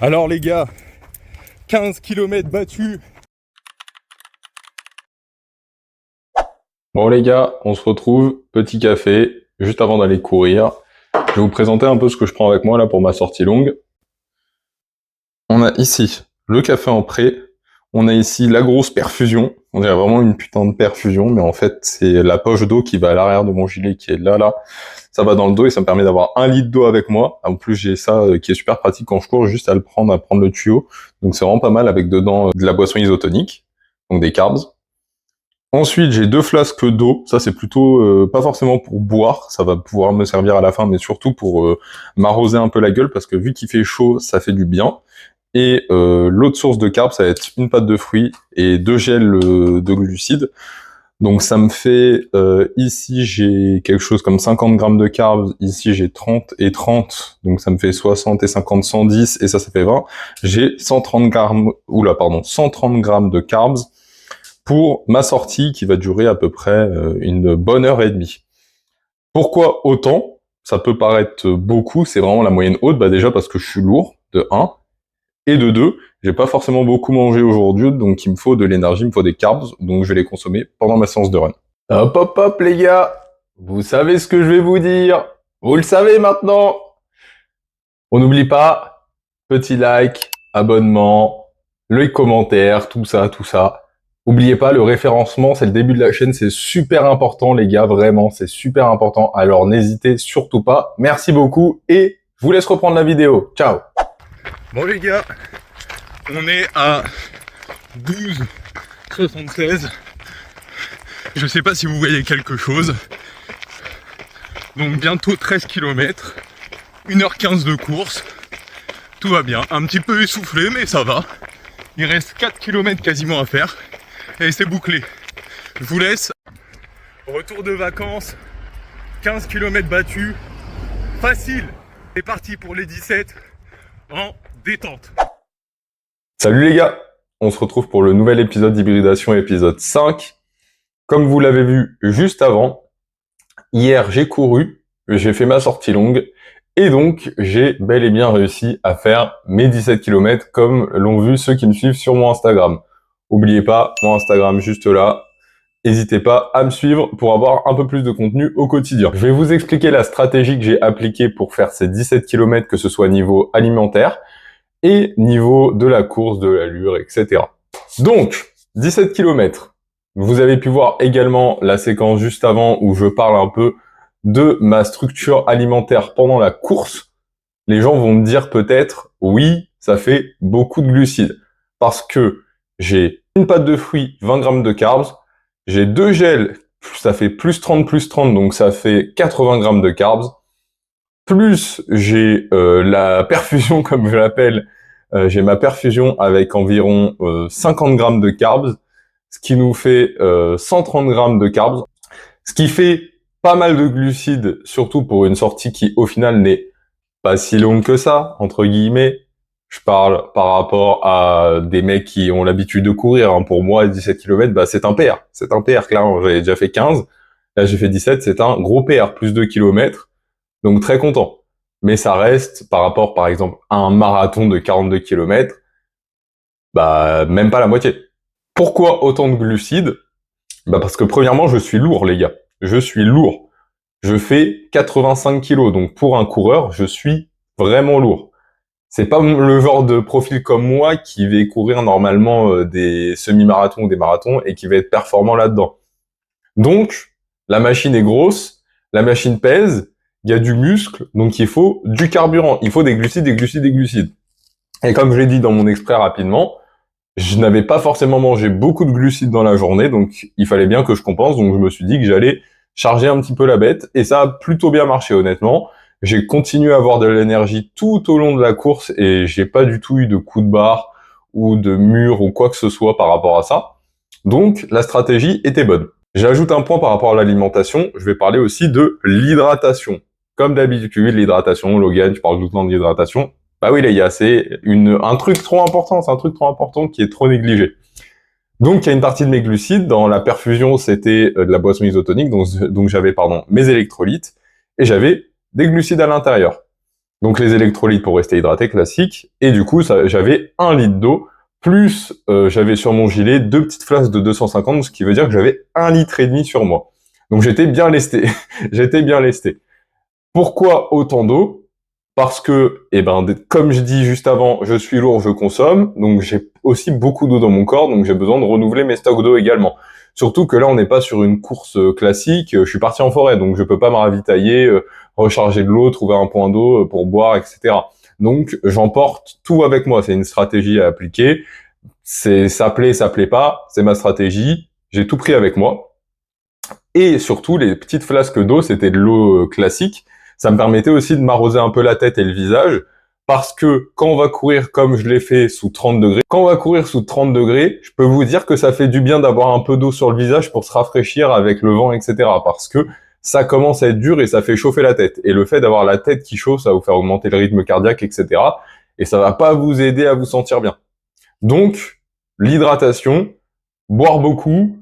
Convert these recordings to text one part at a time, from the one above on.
Alors les gars, 15 km battus. Bon les gars, on se retrouve, petit café, juste avant d'aller courir. Je vais vous présenter un peu ce que je prends avec moi là pour ma sortie longue. On a ici le café en prêt, on a ici la grosse perfusion, on dirait vraiment une putain de perfusion, mais en fait c'est la poche d'eau qui va à l'arrière de mon gilet qui est là. Ça va dans le dos et ça me permet d'avoir 1 litre d'eau avec moi. En plus j'ai ça qui est super pratique quand je cours, juste à prendre le tuyau. Donc c'est vraiment pas mal avec dedans de la boisson isotonique, donc des carbs. Ensuite, j'ai 2 flasques d'eau. Ça, c'est plutôt pas forcément pour boire. Ça va pouvoir me servir à la fin, mais surtout pour m'arroser un peu la gueule, parce que vu qu'il fait chaud, ça fait du bien. Et l'autre source de carbs, ça va être une pâte de fruits et 2 gels de glucides. Donc ça me fait, ici j'ai quelque chose comme 50 grammes de carbs, ici j'ai 30 et 30, donc ça me fait 60 et 50, 110, et ça fait 20. J'ai 130 grammes de carbs pour ma sortie qui va durer à peu près une bonne heure et demie. Pourquoi autant? Ça peut paraître beaucoup, c'est vraiment la moyenne haute, déjà parce que je suis lourd, de 1, et de 2, j'ai pas forcément beaucoup mangé aujourd'hui, donc il me faut de l'énergie, il me faut des carbs, donc je vais les consommer pendant ma séance de run. Hop hop hop les gars, vous savez ce que je vais vous dire, vous le savez maintenant. On n'oublie pas, petit like, abonnement, le commentaire, tout ça. Oubliez pas, le référencement, c'est le début de la chaîne, c'est super important les gars, vraiment, c'est super important. Alors n'hésitez surtout pas. Merci beaucoup et je vous laisse reprendre la vidéo. Ciao. Bon les gars, on est à 12,76. Je sais pas si vous voyez quelque chose. Donc bientôt 13 km, 1h15 de course. Tout va bien, un petit peu essoufflé mais ça va. Il reste 4 km quasiment à faire. Et c'est bouclé. Je vous laisse. Retour de vacances. 15 km battus. Facile. C'est parti pour les 17 en détente. Salut les gars. On se retrouve pour le nouvel épisode d'hybridation, épisode 5. Comme vous l'avez vu juste avant, hier j'ai couru, j'ai fait ma sortie longue. Et donc, j'ai bel et bien réussi à faire mes 17 km comme l'ont vu ceux qui me suivent sur mon Instagram. N'oubliez pas, mon Instagram juste là. N'hésitez pas à me suivre pour avoir un peu plus de contenu au quotidien. Je vais vous expliquer la stratégie que j'ai appliquée pour faire ces 17 km, que ce soit niveau alimentaire et niveau de la course, de l'allure, etc. Donc, 17 km. Vous avez pu voir également la séquence juste avant où je parle un peu de ma structure alimentaire pendant la course. Les gens vont me dire peut-être, oui, ça fait beaucoup de glucides. Parce que j'ai une pâte de fruits, 20 grammes de carbs, j'ai 2 gels, ça fait plus 30, donc ça fait 80 grammes de carbs, plus j'ai la perfusion, comme je l'appelle, j'ai ma perfusion avec environ 50 grammes de carbs, ce qui nous fait 130 grammes de carbs, ce qui fait pas mal de glucides, surtout pour une sortie qui, au final, n'est pas si longue que ça, entre guillemets. Je parle par rapport à des mecs qui ont l'habitude de courir. Hein. Pour moi, 17 km, c'est un PR. C'est un PR, clairement. J'avais déjà fait 15. Là, j'ai fait 17. C'est un gros PR, plus 2 km. Donc, très content. Mais ça reste, par rapport, par exemple, à un marathon de 42 km, même pas la moitié. Pourquoi autant de glucides? Parce que premièrement, je suis lourd, les gars. Je suis lourd. Je fais 85 kilos. Donc, pour un coureur, je suis vraiment lourd. C'est pas le genre de profil comme moi qui va courir normalement des semi-marathons ou des marathons et qui va être performant là-dedans. Donc, la machine est grosse, la machine pèse, il y a du muscle, donc il faut du carburant. Il faut des glucides, des glucides, des glucides. Et comme je l'ai dit dans mon extrait rapidement, je n'avais pas forcément mangé beaucoup de glucides dans la journée, donc il fallait bien que je compense, donc je me suis dit que j'allais charger un petit peu la bête, et ça a plutôt bien marché honnêtement. J'ai continué à avoir de l'énergie tout au long de la course et j'ai pas du tout eu de coup de barre ou de mur ou quoi que ce soit par rapport à ça. Donc la stratégie était bonne. J'ajoute un point par rapport à l'alimentation, je vais parler aussi de l'hydratation. Comme d'habitude, l'hydratation, Logan, tu parles tout le temps de l'hydratation. Bah oui les gars, c'est un truc trop important, c'est un truc trop important qui est trop négligé. Donc il y a une partie de mes glucides, dans la perfusion c'était de la boisson isotonique, donc j'avais mes électrolytes, et j'avais des glucides à l'intérieur. Donc les électrolytes pour rester hydraté classique. Et du coup, j'avais 1 litre d'eau, plus j'avais sur mon gilet 2 petites flasques de 250, ce qui veut dire que j'avais 1,5 litre sur moi. Donc j'étais bien lesté. J'étais bien lesté. Pourquoi autant d'eau? Parce que, comme je dis juste avant, je suis lourd, je consomme, donc j'ai aussi beaucoup d'eau dans mon corps, donc j'ai besoin de renouveler mes stocks d'eau également. Surtout que là, on n'est pas sur une course classique, je suis parti en forêt, donc je peux pas me ravitailler, recharger de l'eau, trouver un point d'eau pour boire, etc. Donc j'emporte tout avec moi, c'est une stratégie à appliquer, ça plaît pas, c'est ma stratégie, j'ai tout pris avec moi. Et surtout, les petites flasques d'eau, c'était de l'eau classique, ça me permettait aussi de m'arroser un peu la tête et le visage, parce que quand on va courir comme je l'ai fait sous 30 degrés, je peux vous dire que ça fait du bien d'avoir un peu d'eau sur le visage pour se rafraîchir avec le vent, etc. Parce que ça commence à être dur et ça fait chauffer la tête. Et le fait d'avoir la tête qui chauffe, ça va vous faire augmenter le rythme cardiaque, etc. Et ça va pas vous aider à vous sentir bien. Donc, l'hydratation, boire beaucoup,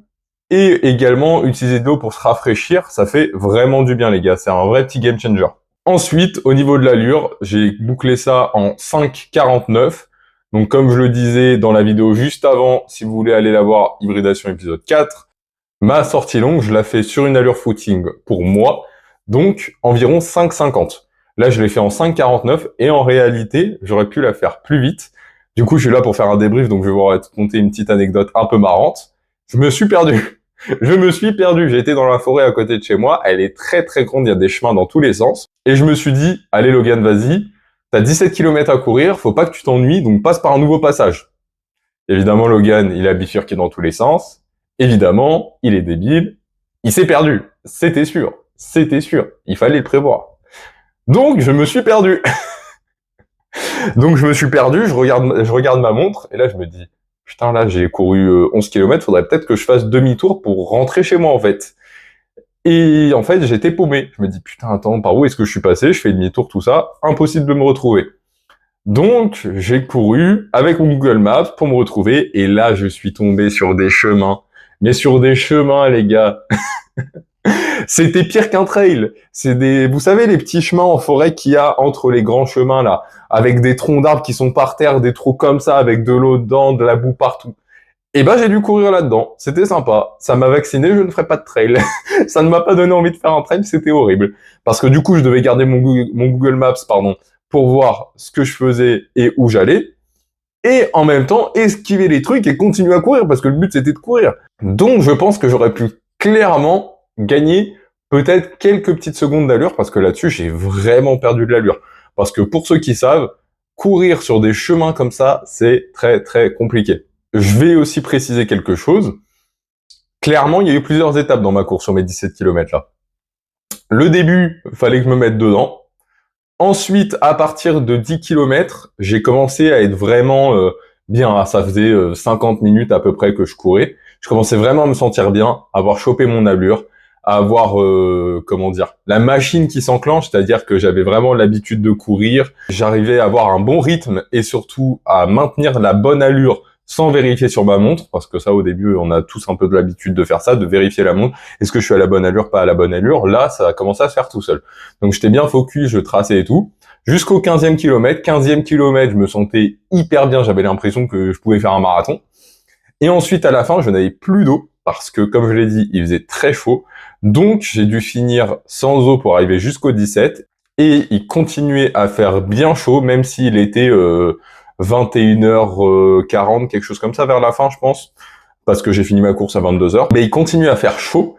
et également, utiliser de l'eau pour se rafraîchir, ça fait vraiment du bien, les gars. C'est un vrai petit game changer. Ensuite, au niveau de l'allure, j'ai bouclé ça en 5,49. Donc, comme je le disais dans la vidéo juste avant, si vous voulez aller la voir, hybridation épisode 4, ma sortie longue, je la fais sur une allure footing pour moi. Donc, environ 5,50. Là, je l'ai fait en 5,49 et en réalité, j'aurais pu la faire plus vite. Du coup, je suis là pour faire un débrief, donc je vais vous raconter une petite anecdote un peu marrante. Je me suis perdu. J'étais dans la forêt à côté de chez moi, elle est très très grande, il y a des chemins dans tous les sens. Et je me suis dit, allez Logan, vas-y, t'as 17 km à courir, faut pas que tu t'ennuies, donc passe par un nouveau passage. Évidemment, Logan, il a bifurqué dans tous les sens. Évidemment, il est débile. Il s'est perdu. C'était sûr. Il fallait le prévoir. Donc, je me suis perdu. Je regarde ma montre, et là, je me dis, putain, là, j'ai couru 11 km, faudrait peut-être que je fasse demi-tour pour rentrer chez moi, en fait. Et en fait, j'étais paumé. Je me dis, putain, attends, par où est-ce que je suis passé? Je fais demi-tour, tout ça. Impossible de me retrouver. Donc, j'ai couru avec mon Google Maps pour me retrouver. Et là, je suis tombé sur des chemins. Mais sur des chemins, les gars. C'était pire qu'un trail. Vous savez, les petits chemins en forêt qu'il y a entre les grands chemins, là, avec des troncs d'arbres qui sont par terre, des trous comme ça, avec de l'eau dedans, de la boue partout. Et j'ai dû courir là-dedans. C'était sympa. Ça m'a vacciné, je ne ferai pas de trail. Ça ne m'a pas donné envie de faire un trail, c'était horrible. Parce que du coup, je devais garder mon Google Maps, pour voir ce que je faisais et où j'allais. Et en même temps, esquiver les trucs et continuer à courir, parce que le but, c'était de courir. Donc, je pense que j'aurais pu clairement gagner peut-être quelques petites secondes d'allure, parce que là-dessus, j'ai vraiment perdu de l'allure. Parce que pour ceux qui savent, courir sur des chemins comme ça, c'est très très compliqué. Je vais aussi préciser quelque chose. Clairement, il y a eu plusieurs étapes dans ma course sur mes 17 km là. Le début, fallait que je me mette dedans. Ensuite, à partir de 10 km, j'ai commencé à être vraiment bien. Ça faisait 50 minutes à peu près que je courais. Je commençais vraiment à me sentir bien, à avoir chopé mon allure, à avoir, la machine qui s'enclenche, c'est-à-dire que j'avais vraiment l'habitude de courir. J'arrivais à avoir un bon rythme et surtout à maintenir la bonne allure sans vérifier sur ma montre, parce que ça, au début, on a tous un peu de l'habitude de faire ça, de vérifier la montre. Est-ce que je suis à la bonne allure, pas à la bonne allure? Là, ça a commencé à se faire tout seul. Donc, j'étais bien focus, je traçais et tout. Jusqu'au 15e kilomètre. 15e kilomètre, je me sentais hyper bien. J'avais l'impression que je pouvais faire un marathon. Et ensuite, à la fin, je n'avais plus d'eau, parce que, comme je l'ai dit, il faisait très chaud. Donc, j'ai dû finir sans eau pour arriver jusqu'au 17. Et il continuait à faire bien chaud, même s'il était 21h40, quelque chose comme ça vers la fin, je pense, parce que j'ai fini ma course à 22h. Mais il continuait à faire chaud,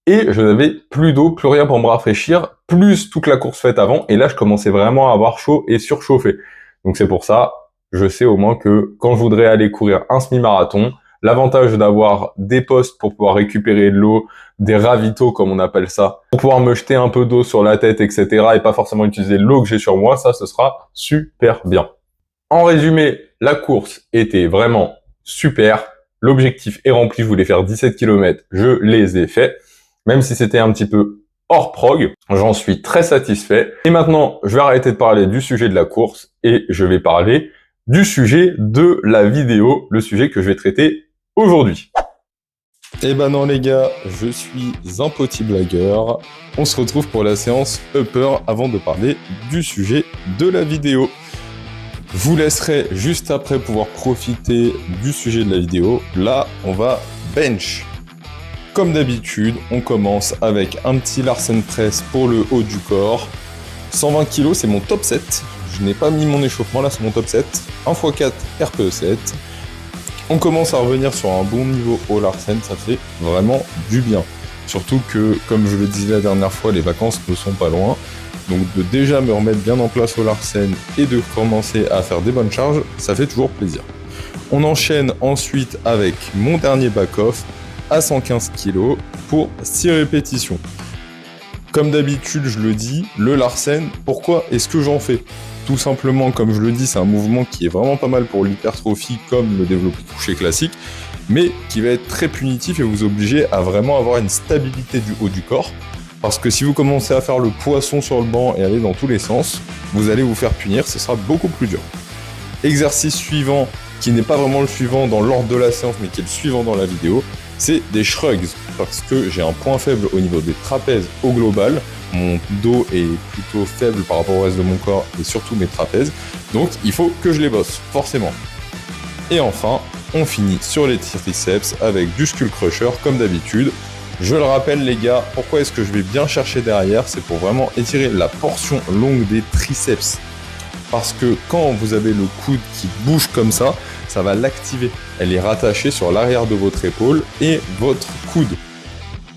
et je n'avais plus d'eau, plus rien pour me rafraîchir, plus toute la course faite avant, et là, je commençais vraiment à avoir chaud et surchauffé. Donc c'est pour ça, je sais au moins que quand je voudrais aller courir un semi-marathon, l'avantage d'avoir des postes pour pouvoir récupérer de l'eau, des ravitaux comme on appelle ça, pour pouvoir me jeter un peu d'eau sur la tête, etc. et pas forcément utiliser l'eau que j'ai sur moi, ça, ce sera super bien. En résumé, la course était vraiment super. L'objectif est rempli, je voulais faire 17 km, je les ai faits. Même si c'était un petit peu hors prog, j'en suis très satisfait. Et maintenant, je vais arrêter de parler du sujet de la course et je vais parler du sujet de la vidéo, le sujet que je vais traiter aujourd'hui. Eh ben non les gars, je suis un petit blagueur. On se retrouve pour la séance upper avant de parler du sujet de la vidéo. Je vous laisserai juste après pouvoir profiter du sujet de la vidéo. Là, on va bench. Comme d'habitude, on commence avec un petit Larsen Press pour le haut du corps. 120 kg, c'est mon top 7. Je n'ai pas mis mon échauffement, là c'est mon top 7. 1x4 RPE 7. On commence à revenir sur un bon niveau au Larsen, ça fait vraiment du bien. Surtout que, comme je le disais la dernière fois, les vacances ne sont pas loin. Donc de déjà me remettre bien en place au Larsen et de commencer à faire des bonnes charges, ça fait toujours plaisir. On enchaîne ensuite avec mon dernier back-off à 115 kg pour 6 répétitions. Comme d'habitude, je le dis, le Larsen, pourquoi est-ce que j'en fais ? Tout simplement, comme je le dis, c'est un mouvement qui est vraiment pas mal pour l'hypertrophie comme le développé couché classique, mais qui va être très punitif et vous obliger à vraiment avoir une stabilité du haut du corps. Parce que si vous commencez à faire le poisson sur le banc et aller dans tous les sens, vous allez vous faire punir, ce sera beaucoup plus dur. Exercice suivant, qui n'est pas vraiment le suivant dans l'ordre de la séance, mais qui est le suivant dans la vidéo, c'est des shrugs, parce que j'ai un point faible au niveau des trapèzes au global. Mon dos est plutôt faible par rapport au reste de mon corps et surtout mes trapèzes, donc il faut que je les bosse, forcément. Et enfin, on finit sur les triceps avec du skull crusher comme d'habitude. Je le rappelle les gars, pourquoi est-ce que je vais bien chercher derrière ? C'est pour vraiment étirer la portion longue des triceps. Parce que quand vous avez le coude qui bouge comme ça va l'activer. Elle est rattachée sur l'arrière de votre épaule et votre coude.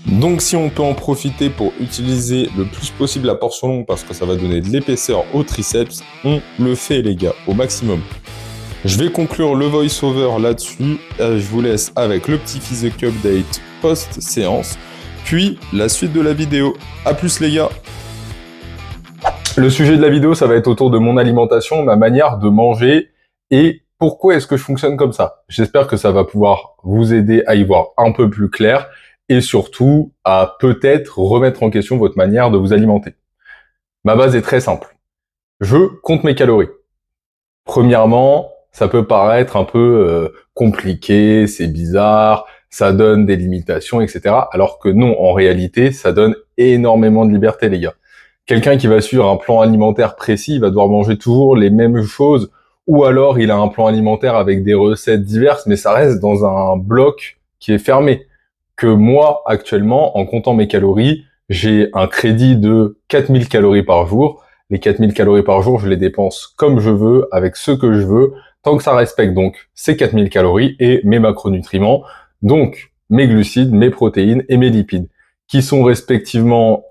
Donc si on peut en profiter pour utiliser le plus possible la portion longue parce que ça va donner de l'épaisseur au triceps, on le fait les gars, au maximum. Je vais conclure le voice-over là-dessus, je vous laisse avec le petit physique update post-séance, puis la suite de la vidéo. A plus les gars. Le sujet de la vidéo, ça va être autour de mon alimentation, ma manière de manger et pourquoi est-ce que je fonctionne comme ça. J'espère que ça va pouvoir vous aider à y voir un peu plus clair et surtout à peut-être remettre en question votre manière de vous alimenter. Ma base est très simple. Je compte mes calories. Premièrement, ça peut paraître un peu compliqué, c'est bizarre, ça donne des limitations, etc. Alors que non, en réalité, ça donne énormément de liberté, les gars. Quelqu'un qui va suivre un plan alimentaire précis, il va devoir manger toujours les mêmes choses, ou alors il a un plan alimentaire avec des recettes diverses, mais ça reste dans un bloc qui est fermé. Que moi, actuellement, en comptant mes calories, j'ai un crédit de 4000 calories par jour. Les 4000 calories par jour, je les dépense comme je veux, avec ce que je veux, tant que ça respecte donc ces 4000 calories et mes macronutriments, donc mes glucides, mes protéines et mes lipides, qui sont respectivement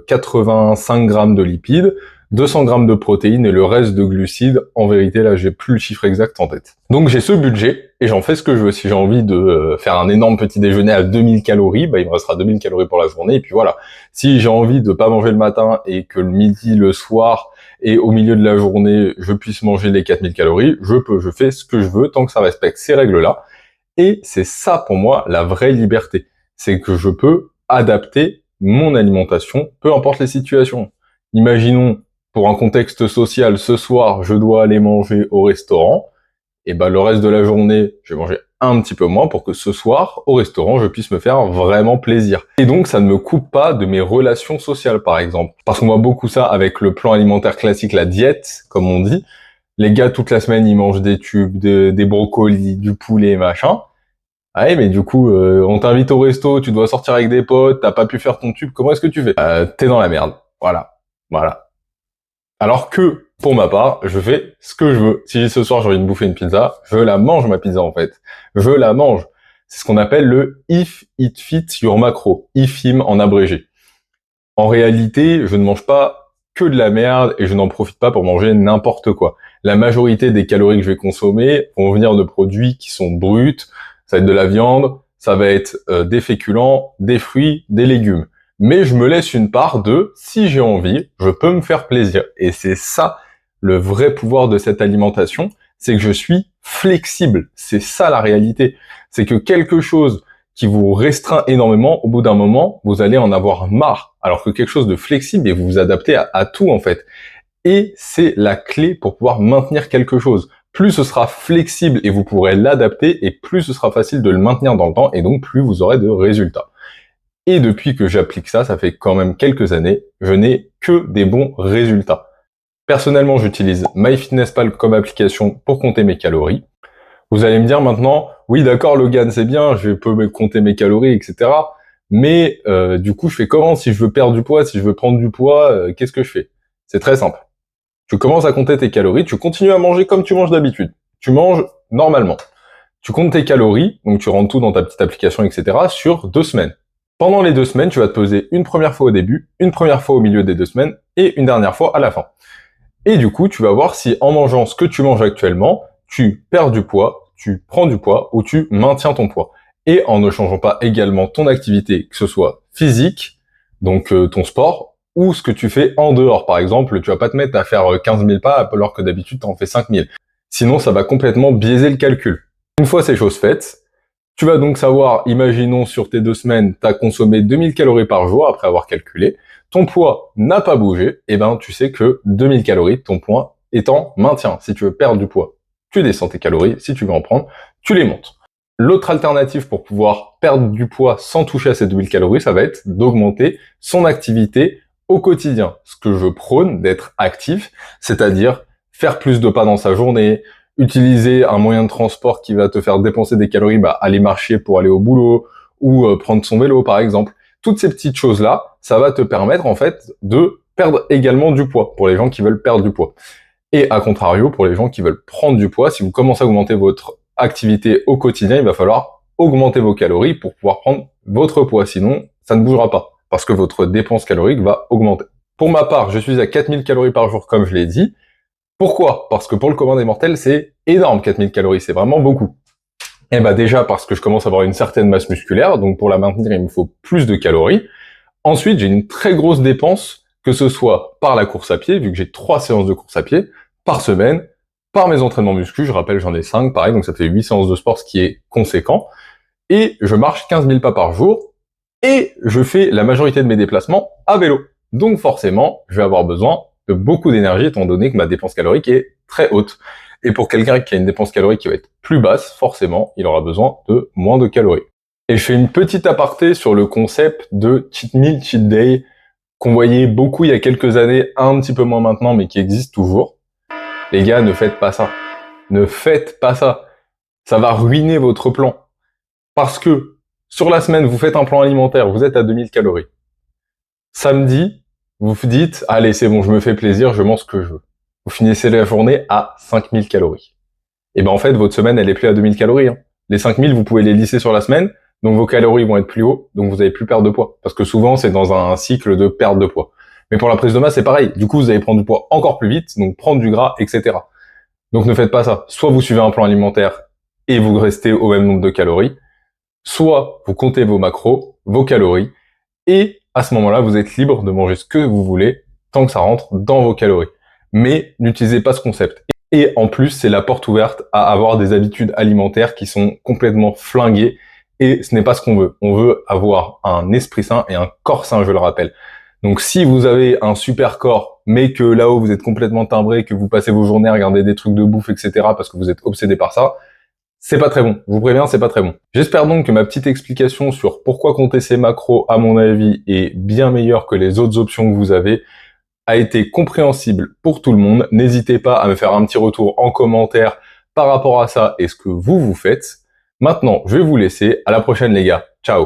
85 grammes de lipides, 200 grammes de protéines et le reste de glucides. En vérité, là, j'ai plus le chiffre exact en tête. Donc j'ai ce budget et j'en fais ce que je veux. Si j'ai envie de faire un énorme petit déjeuner à 2000 calories, bah, il me restera 2000 calories pour la journée et puis voilà. Si j'ai envie de pas manger le matin et que le midi, le soir et au milieu de la journée, je puisse manger les 4000 calories, je fais ce que je veux tant que ça respecte ces règles-là. Et c'est ça pour moi la vraie liberté. C'est que je peux adapter mon alimentation, peu importe les situations. Imaginons, pour un contexte social, ce soir, je dois aller manger au restaurant, et ben le reste de la journée, je vais manger un petit peu moins pour que ce soir, au restaurant, je puisse me faire vraiment plaisir. Et donc, ça ne me coupe pas de mes relations sociales, par exemple. Parce qu'on voit beaucoup ça avec le plan alimentaire classique, la diète, comme on dit. Les gars, toute la semaine, ils mangent des tubes, des brocolis, du poulet, machin. Ah ouais, mais du coup, on t'invite au resto, tu dois sortir avec des potes, t'as pas pu faire ton tube, comment est-ce que tu fais ? T'es dans la merde. Voilà. Alors que, pour ma part, je fais ce que je veux. Si ce soir j'ai envie de bouffer une pizza, je la mange ma pizza en fait. Je la mange. C'est ce qu'on appelle le If It Fits Your Macro, IFIM en abrégé. En réalité, je ne mange pas que de la merde et je n'en profite pas pour manger n'importe quoi. La majorité des calories que je vais consommer vont venir de produits qui sont bruts. Ça va être de la viande, ça va être des féculents, des fruits, des légumes. Mais je me laisse une part de, si j'ai envie, je peux me faire plaisir. Et c'est ça, le vrai pouvoir de cette alimentation, c'est que je suis flexible. C'est ça la réalité. C'est que quelque chose qui vous restreint énormément, au bout d'un moment, vous allez en avoir marre. Alors que quelque chose de flexible, et vous vous adaptez à tout en fait. Et c'est la clé pour pouvoir maintenir quelque chose. plus ce sera flexible et vous pourrez l'adapter, et plus ce sera facile de le maintenir dans le temps, et donc plus vous aurez de résultats. Et depuis que j'applique ça, ça fait quand même quelques années, je n'ai que des bons résultats. Personnellement, j'utilise MyFitnessPal comme application pour compter mes calories. Vous allez me dire maintenant, oui d'accord Logan, c'est bien, je peux me compter mes calories, etc. Mais du coup, je fais comment si je veux perdre du poids, si je veux prendre du poids, qu'est-ce que je fais? C'est très simple. Tu commences à compter tes calories, tu continues à manger comme tu manges d'habitude. Tu manges normalement. Tu comptes tes calories, donc tu rentres tout dans ta petite application, etc. sur 2 semaines. Pendant les 2 semaines, tu vas te peser une première fois au début, une première fois au milieu des 2 semaines et une dernière fois à la fin. Et du coup, tu vas voir si en mangeant ce que tu manges actuellement, tu perds du poids, tu prends du poids ou tu maintiens ton poids. Et en ne changeant pas également ton activité, que ce soit physique, donc ton sport, ou ce que tu fais en dehors. Par exemple, tu vas pas te mettre à faire 15 000 pas alors que d'habitude tu en fais 5 000. Sinon, ça va complètement biaiser le calcul. Une fois ces choses faites, tu vas donc savoir, imaginons sur tes 2 semaines, tu as consommé 2000 calories par jour après avoir calculé, ton poids n'a pas bougé, et ben tu sais que 2000 calories, ton poids est en maintien. Si tu veux perdre du poids, tu descends tes calories, si tu veux en prendre, tu les montes. L'autre alternative pour pouvoir perdre du poids sans toucher à ces 2000 calories, ça va être d'augmenter son activité au quotidien. Ce que je prône d'être actif, c'est-à-dire faire plus de pas dans sa journée, utiliser un moyen de transport qui va te faire dépenser des calories, aller marcher pour aller au boulot, ou prendre son vélo par exemple. Toutes ces petites choses-là, ça va te permettre en fait de perdre également du poids pour les gens qui veulent perdre du poids. Et à contrario, pour les gens qui veulent prendre du poids, si vous commencez à augmenter votre activité au quotidien, il va falloir augmenter vos calories pour pouvoir prendre votre poids. Sinon, ça ne bougera pas parce que votre dépense calorique va augmenter. Pour ma part, je suis à 4000 calories par jour, comme je l'ai dit. Pourquoi? Parce que pour le commun des mortels, c'est énorme, 4000 calories, c'est vraiment beaucoup. Et déjà parce que je commence à avoir une certaine masse musculaire, donc pour la maintenir, il me faut plus de calories. Ensuite, j'ai une très grosse dépense, que ce soit par la course à pied, vu que j'ai 3 séances de course à pied par semaine, par mes entraînements muscu, je rappelle, j'en ai 5, pareil, donc ça fait 8 séances de sport, ce qui est conséquent. Et je marche 15 000 pas par jour, et je fais la majorité de mes déplacements à vélo. Donc forcément, je vais avoir besoin de beaucoup d'énergie, étant donné que ma dépense calorique est très haute. Et pour quelqu'un qui a une dépense calorique qui va être plus basse, forcément, il aura besoin de moins de calories. Et je fais une petite aparté sur le concept de cheat meal, cheat day, qu'on voyait beaucoup il y a quelques années, un petit peu moins maintenant, mais qui existe toujours. Les gars, ne faites pas ça. Ne faites pas ça. Ça va ruiner votre plan. Parce que sur la semaine, vous faites un plan alimentaire, vous êtes à 2000 calories. Samedi, vous vous dites, allez, c'est bon, je me fais plaisir, je mange ce que je veux. Vous finissez la journée à 5000 calories. Et en fait, votre semaine, elle est plus à 2000 calories. Les 5000, vous pouvez les lisser sur la semaine, donc vos calories vont être plus haut, donc vous allez plus perdre de poids. Parce que souvent, c'est dans un cycle de perte de poids. Mais pour la prise de masse, c'est pareil. Du coup, vous allez prendre du poids encore plus vite, donc prendre du gras, etc. Donc ne faites pas ça. Soit vous suivez un plan alimentaire et vous restez au même nombre de calories, soit vous comptez vos macros, vos calories, et à ce moment-là, vous êtes libre de manger ce que vous voulez, tant que ça rentre dans vos calories. Mais n'utilisez pas ce concept. Et en plus, c'est la porte ouverte à avoir des habitudes alimentaires qui sont complètement flinguées, et ce n'est pas ce qu'on veut. On veut avoir un esprit sain et un corps sain, je le rappelle. Donc si vous avez un super corps, mais que là-haut vous êtes complètement timbré, que vous passez vos journées à regarder des trucs de bouffe, etc., parce que vous êtes obsédé par ça, c'est pas très bon. Je vous préviens, c'est pas très bon. J'espère donc que ma petite explication sur pourquoi compter ses macros, à mon avis, est bien meilleure que les autres options que vous avez, a été compréhensible pour tout le monde. N'hésitez pas à me faire un petit retour en commentaire par rapport à ça et ce que vous faites. Maintenant, je vais vous laisser. À la prochaine les gars. Ciao.